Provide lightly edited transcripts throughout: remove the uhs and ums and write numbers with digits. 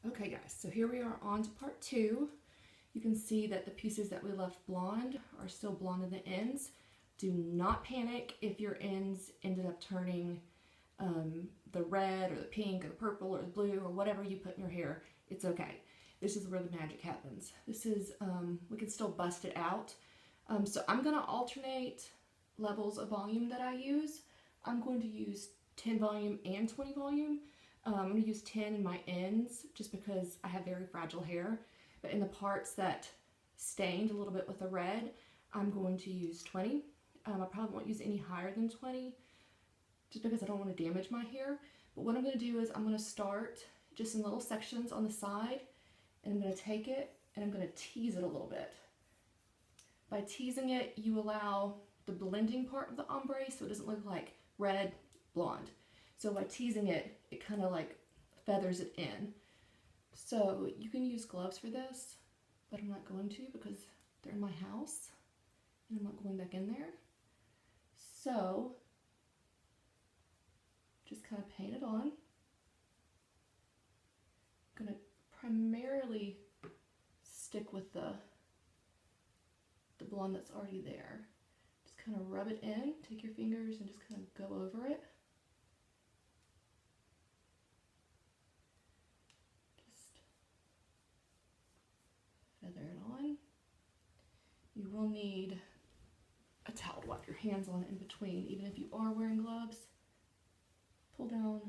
Okay guys, so here we are on to part 2. You can see that the pieces that we left blonde are still blonde in the ends. Do not panic if your ends ended up turning the red or the pink or the purple or the blue or whatever you put in your hair. It's okay. This is where the magic happens. This is, we can still bust it out. So I'm going to alternate levels of volume that I use. I'm going to use 10 volume and 20 volume. I'm going to use 10 in my ends just because I have very fragile hair. But in the parts that stained a little bit with the red, I'm going to use 20. I probably won't use any higher than 20 just because I don't want to damage my hair. But what I'm going to do is I'm going to start just in little sections on the side, and I'm going to take it and I'm going to tease it a little bit. By teasing it, you allow the blending part of the ombre so it doesn't look like red, blonde. So by teasing it, it kind of like feathers it in. So you can use gloves for this, but I'm not going to because they're in my house and I'm not going back in there. So just kind of paint it on. I'm going to primarily stick with the blonde that's already there. Just kind of rub it in, take your fingers and just kind of go over it. Just feather it on. You will need a towel to wipe your hands on in between, even if you are wearing gloves. Pull down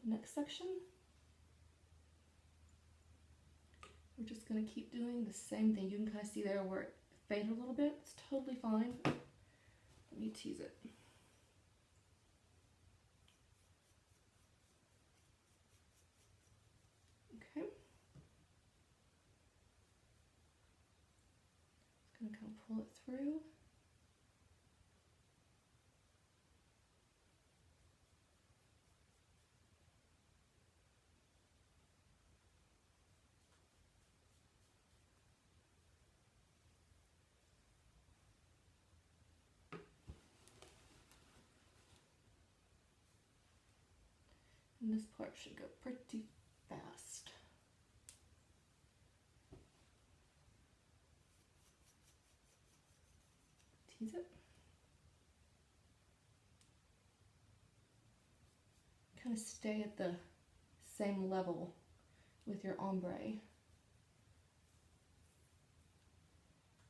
the next section. We're just going to keep doing the same thing. You can kind of see there where it faded a little bit. It's totally fine. Let me tease it. Okay. Just going to kind of pull it through. And this part should go pretty fast. Tease it. Kind of stay at the same level with your ombre.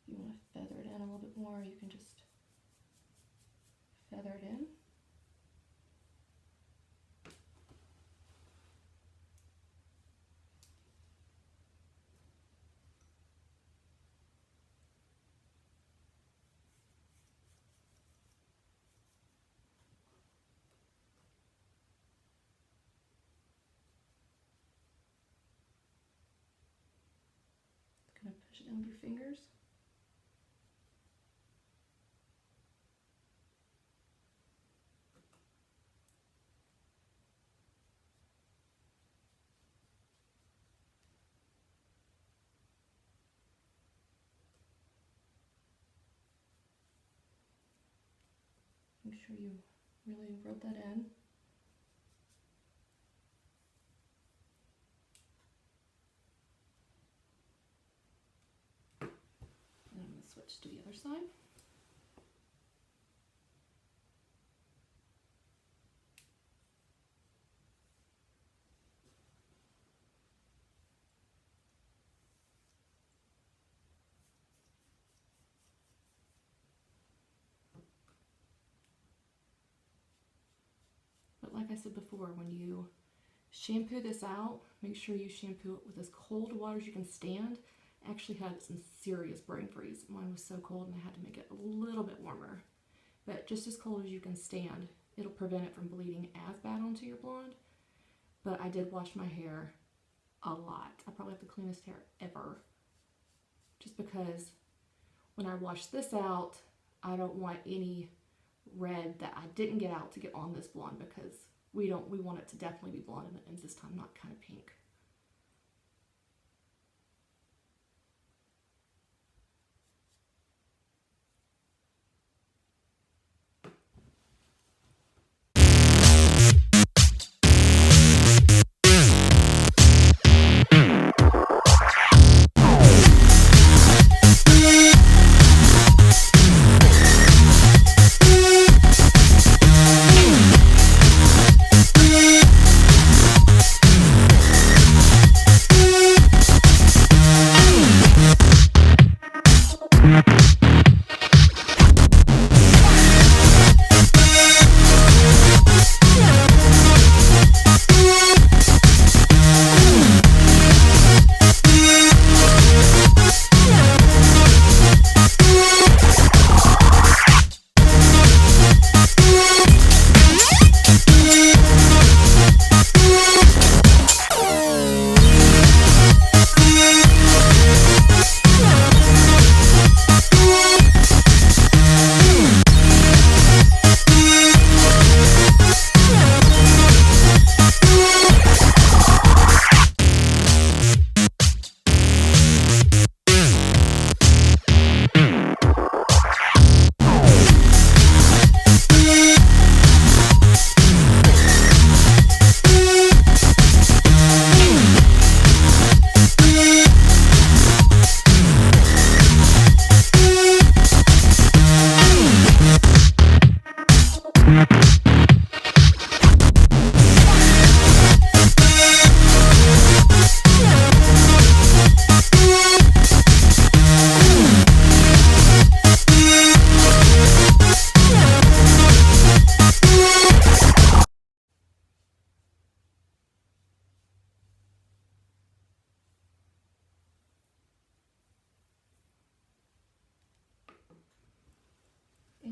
You want to feather it in a little bit more, you can just feather it in. Kind of push it down with your fingers. Make sure you really rub that in. And I'm going to switch to the other side. But like I said before, when you shampoo this out, make sure you shampoo it with as cold water as you can stand. I actually had some serious brain freeze. Mine was so cold and I had to make it a little bit warmer. But just as cold as you can stand. It'll prevent it from bleeding as bad onto your blonde. But I did wash my hair a lot. I probably have the cleanest hair ever. Just because when I wash this out, I don't want any red that I didn't get out to get on this blonde because we want it to definitely be blonde in the ends this time, not kind of pink.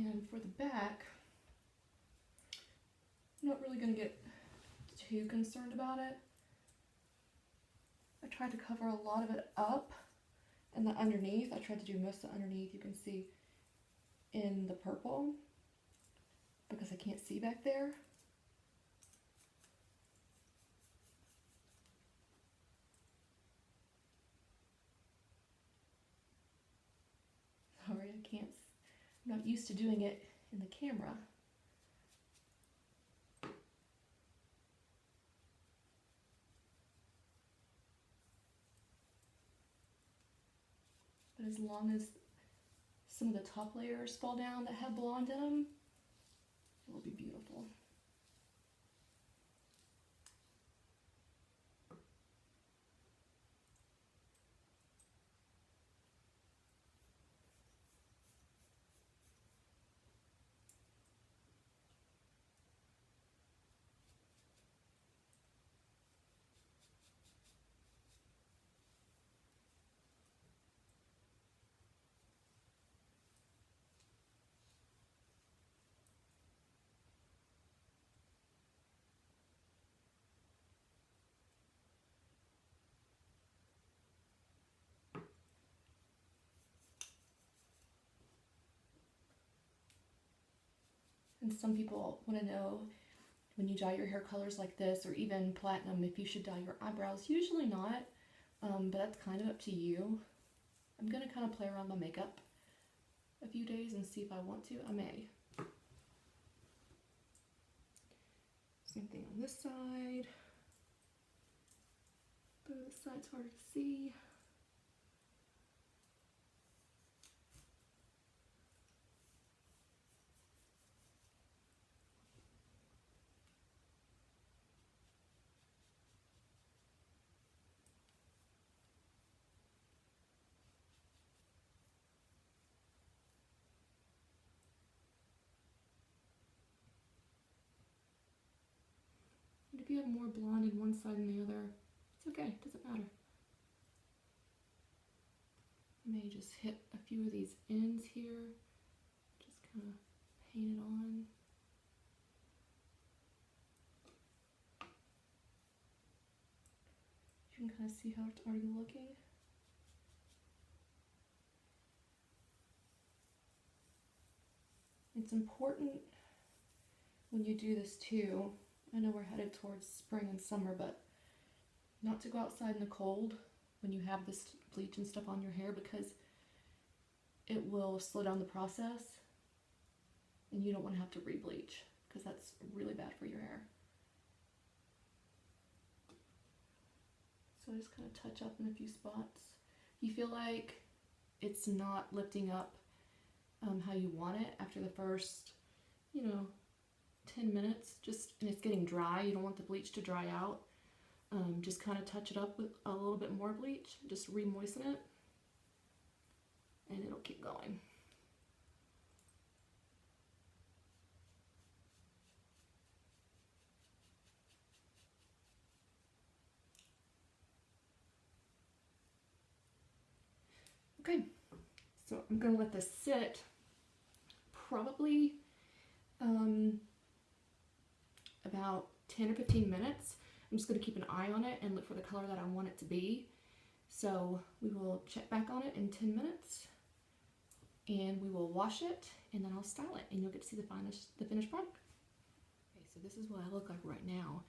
And for the back, I'm not really going to get too concerned about it. I tried to cover a lot of it up, and the underneath, I tried to do most of the underneath, you can see in the purple, because I can't see back there. Sorry, I'm not used to doing it in the camera. But as long as some of the top layers fall down that have blonde in them, it will be beautiful. And some people want to know, when you dye your hair colors like this, or even platinum, if you should dye your eyebrows. Usually not, but that's kind of up to you. I'm going to kind of play around my makeup a few days and see if I want to. I may. Same thing on this side. Though this side's harder to see. If you have more blonde in one side than the other, it's okay, it doesn't matter. I may just hit a few of these ends here, just kind of paint it on. You can kind of see how it's already looking. It's important when you do this too, I know we're headed towards spring and summer, but not to go outside in the cold when you have this bleach and stuff on your hair, because it will slow down the process and you don't want to have to re-bleach, because that's really bad for your hair. So I just kind of touch up in a few spots. If you feel like it's not lifting up how you want it after the first, 10 minutes, and it's getting dry, you don't want the bleach to dry out, just kind of touch it up with a little bit more bleach, just re-moisten it, and it'll keep going. Okay, so I'm going to let this sit probably about 10 or 15 minutes. I'm just going to keep an eye on it and look for the color that I want it to be. So we will check back on it in 10 minutes and we will wash it, and then I'll style it and you'll get to see the finished product. Okay, so this is what I look like right now.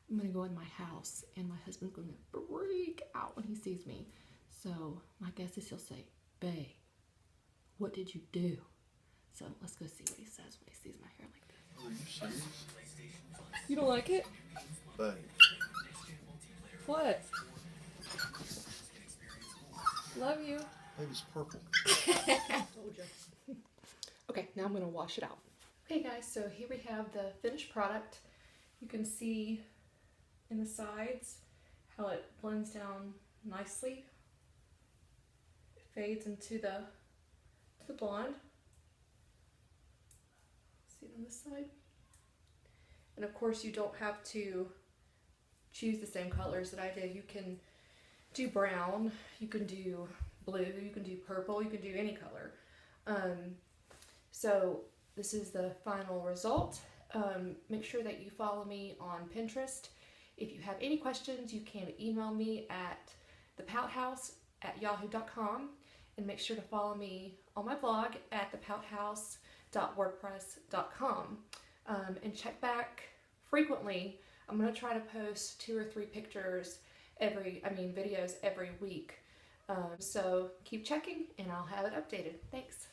I'm going to go in my house and my husband's going to freak out when he sees me. So my guess is he'll say, "Babe, what did you do?" So let's go see what he says when he sees my hair like this. Are you serious? You don't like it? Babe. What? Love you. Babe, it's purple. Told you. Okay, now I'm going to wash it out. Okay guys, so here we have the finished product. You can see in the sides how it blends down nicely. It fades into the blonde. See it on this side? And of course you don't have to choose the same colors that I did. You can do brown, you can do blue, you can do purple, you can do any color. So this is the final result. Make sure that you follow me on Pinterest. If you have any questions, you can email me at thepouthouse@yahoo.com, and make sure to follow me on my blog at thepouthouse.wordpress.com. And check back frequently. I'm going to try to post 2 or 3 videos every week. So keep checking and I'll have it updated. Thanks.